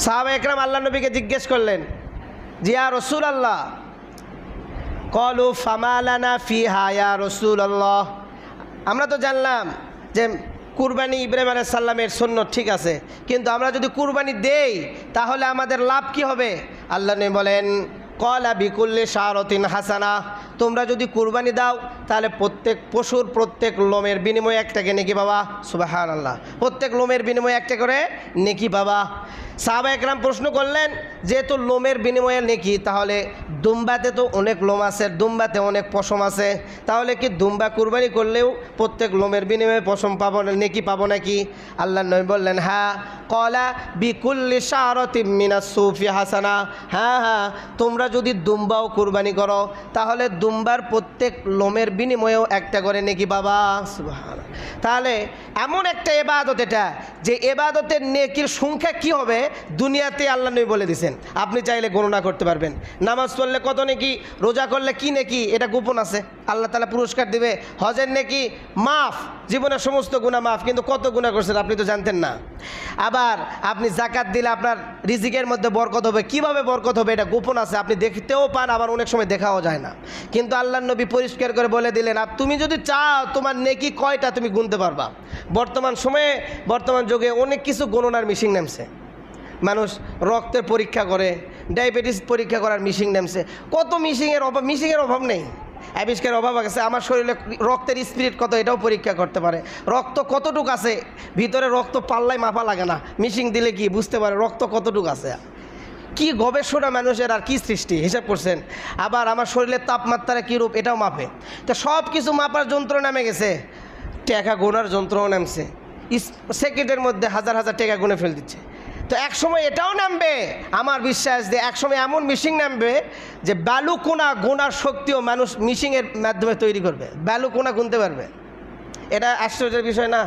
সাহাবা একরাম আল্লাহ নবীকে জিজ্ঞেস করলেন, জিয়া রসুল আল্লাহ, কলু ফামালানা ফিহা ইয়া রসুল আল্লাহ। আমরা তো জানলাম যে কুরবানি ইব্রাহিম আলাইহিস সালামের সুন্নত ঠিক আছে, কিন্তু আমরা যদি কুরবানি দেই তাহলে আমাদের লাভ কি হবে? আল্লাহ নবী বলেন, কলা বিকুল্লি শারতিন হাসানা, তোমরা যদি কুরবানি দাও তাহলে প্রত্যেক পশুর প্রত্যেক লোমের বিনিময়ে একটাকে নেকি পাবা। সুবহানাল্লাহ, প্রত্যেক লোমের বিনিময়ে একটা করে নেকি পাবা। সাহাবা একরাম প্রশ্ন করলেন, যেহেতু লোমের বিনিময়ে নেকি, তাহলে দুম্বাতে তো অনেক লোম আছে, দুম্বাতে অনেক পশম আছে, তাহলে কি দুম্বা কুরবানি করলেও প্রত্যেক লোমের বিনিময়ে পশম পাবো, নেকি পাবো নাকি? আল্লাহ নবী বললেন, হ্যাঁ। কলা বিকুল্লি শারতিন মিনাস সুফি হাসানা, হ্যাঁ হ্যাঁ, তোমরা যদি দুম্বাও কুরবানি করো তাহলে দুম্বার প্রত্যেক লোমের বিনিময়েও একটা করে নেকি পাবা। সুবহানাল্লাহ। তাহলে এমন একটা ইবাদত এটা, যে ইবাদতের নেকির সংখ্যা কি হবে দুনিয়াতে আল্লাহ নবী বলে দিয়েছেন, আপনি চাইলে গণনা করতে পারবেন। নামাজ পড়লে কত নেকি, রোজা করলে কি নেকি, এটা গোপন আছে, আল্লাহ তাআলা পুরস্কার দিবে। হজের নেকি মাফ, জীবনের সমস্ত গুনাহ মাফ, কিন্তু কত গুনাহ করছেন আপনি তো জানতেন না। আবার আপনি জাকাত দিলে আপনার রিজিকের মধ্যে বরকত হবে, কিভাবে বরকত হবে এটা গোপন আছে, আপনি দেখতেও পান, আবার অনেক সময় দেখাও যায় না। কিন্তু আল্লাহ নবী পরিষ্কার করে বলে দিলেন, তুমি যদি চাও তোমার নেকি কয়টা তুমি গুনতে পারবা। বর্তমান সময়ে, বর্তমান যুগে অনেক কিছু গণনার মেশিন নামছে, মানুষ রক্তের পরীক্ষা করে, ডায়াবেটিস পরীক্ষা করার মেশিন নামছে, কত মিশিংয়ের অভাব নেই, আবিষ্কারের অভাব আছে। আমার শরীরে রক্তের স্পিরিট কত এটাও পরীক্ষা করতে পারে, রক্ত কতটুকু আছে ভিতরে, রক্ত পাল্লায় মাপা লাগে না, মিশিং দিলে কি বুঝতে পারে রক্ত কতটুকু আছে। কি গবেষণা মানুষের, আর কি সৃষ্টি হিসাব করছেন। আবার আমার শরীরের তাপমাত্রা কীরূপ এটাও মাপে। তো সব কিছু মাপার যন্ত্র নামে গেছে, টাকা গোনার যন্ত্রও নামছে, সেকেন্ডের মধ্যে হাজার হাজার টাকা গুনে ফেল দিচ্ছে। তো একসময় এটাও নামবে, আমার বিশ্বাস যে একসময় এমন মিশিং নামবে যে বালু কোনা গোনার শক্তিও মানুষ মিশিংয়ের মাধ্যমে তৈরি করবে, বালু কোনা গুনতে পারবে। এটা আশ্চর্যের বিষয় না?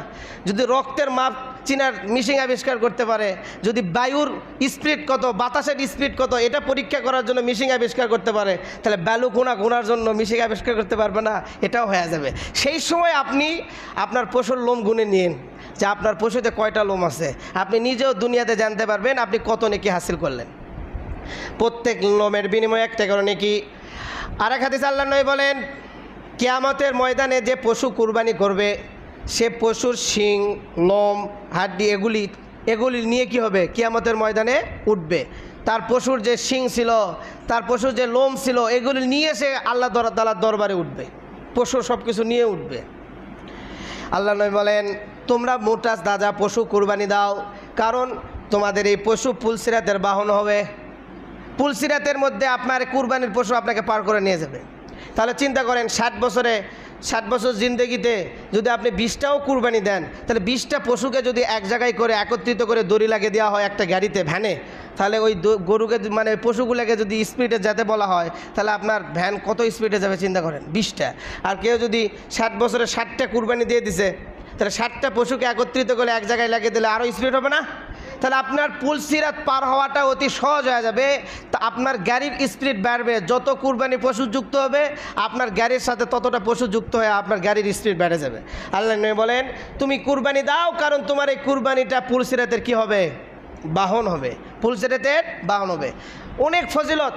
যদি রক্তের মাপ চিনার মিশিং আবিষ্কার করতে পারে, যদি বায়ুর স্পিড কত, বাতাসের স্পিড কত, এটা পরীক্ষা করার জন্য মিশিং আবিষ্কার করতে পারে, তাহলে বালু কোনা গোনার জন্য মিশিং আবিষ্কার করতে পারবে না? এটাও হয়ে যাবে। সেই সময় আপনি আপনার পশুর লোম গুনে নিন, যে আপনার পশুতে কয়টা লোম আছে, আপনি নিজেও দুনিয়াতে জানতে পারবেন আপনি কত নেকি হাসিল করলেন। প্রত্যেক লোমের বিনিময়ে একটা করে নেকি। আর এক হাদিসে আল্লাহ নবী বলেন, কিয়ামতের ময়দানে যে পশু কুরবানি করবে সে পশুর শিং, লোম, হাড্ডি এগুলি নিয়ে কি হবে, কিয়ামতের ময়দানে উঠবে। তার পশুর যে শিং ছিল, তার পশুর যে লোম ছিল, এগুলি নিয়ে সে আল্লাহ তাআলার দরবারে উঠবে, পশুর সব কিছু নিয়ে উঠবে। আল্লাহ নবী বলেন, তোমরা মোটা তাজা পশু কুরবানি দাও, কারণ তোমাদের এই পশু পুলসিরাতের বাহন হবে, পুলসিরাতের মধ্যে আপনার কুরবানির পশু আপনাকে পার করে নিয়ে যাবে। তাহলে চিন্তা করেন, 60 বছর জিন্দেগিতে যদি আপনি 20টাও কুরবানি দেন, তাহলে 20টা পশুকে যদি এক জায়গায় করে একত্রিত করে দড়ি লাগিয়ে দেওয়া হয় একটা গাড়িতে, ভ্যানে, তাহলে ওই গরুকে মানে পশুগুলোকে যদি স্পিডে যেতে বলা হয়, তাহলে আপনার ভ্যান কত স্পিডে যাবে চিন্তা করেন, 20টা। আর কেউ যদি 60 বছরে 60টা কুরবানি দিয়ে দিছে, তাহলে 60টা পশুকে একত্রিত করে এক জায়গায় লাগিয়ে দিলে আরও স্পিড হবে না? তাহলে আপনার পুলসিরাত পার হওয়াটা অতি সহজ হয়ে যাবে। তা আপনার গাড়ির স্পিড বাড়বে, যত কুরবানি পশু যুক্ত হবে আপনার গাড়ির সাথে ততটা পশু যুক্ত হয়ে আপনার গাড়ির স্পিড বেড়ে যাবে। আল্লাহ নবী বলেন, তুমি কুরবানি দাও, কারণ তোমার এই কুরবানিটা পুলসিরাতের কি হবে, বাহন হবে, পুলসিরাতের বাহন হবে। অনেক ফজিলত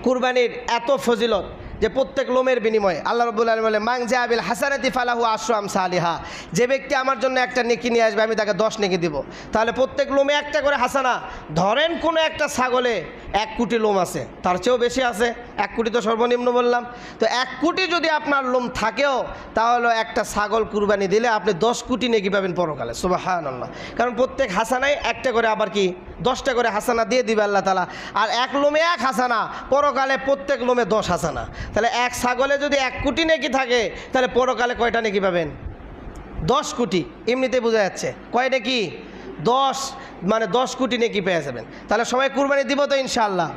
কুরবানির, এত ফজিলত যে প্রত্যেক লোমের বিনিময়ে আল্লাহ রাব্বুল আলামিন বলে, মান জা বিল হাসানাতি ফালাহু আশরু আমসালিহা, যে ব্যক্তি আমার জন্য একটা নেকি নিয়ে আসবে আমি তাকে 10 নেকি দিব। তাহলে প্রত্যেক লোমে একটা করে হাসানা। ধরেন কোনো একটা ছাগলে 1 কোটি লোম আছে, তার চেয়েও বেশি আছে, 1 কোটি তো সর্বনিম্ন বললাম, তো 1 কোটি যদি আপনার লোম থাকেও তাহলে একটা ছাগল কুরবানি দিলে আপনি 10 কোটি নেকি পাবেন পরকালে। সুবহানাল্লাহ। কারণ প্রত্যেক হাসানায় একটা করে, আবার কি 10টা করে হাসানা দিয়ে দিবে আল্লাহ তাআলা। আর 1 লোমে 1 হাসানা, পরকালে প্রত্যেক লোমে 10 হাসানা। তাহলে 1 ছাগলে যদি 1 কোটি নেকি থাকে, তাহলে পরকালে কয়টা নেকি পাবেন? 10 কোটি। এমনিতে বোঝা যাচ্ছে কয় নেকি? 10, মানে 10 কোটি নেকি পেয়ে যাবেন। তাহলে সবাই কুরবানি দিব তো ইনশাআল্লাহ।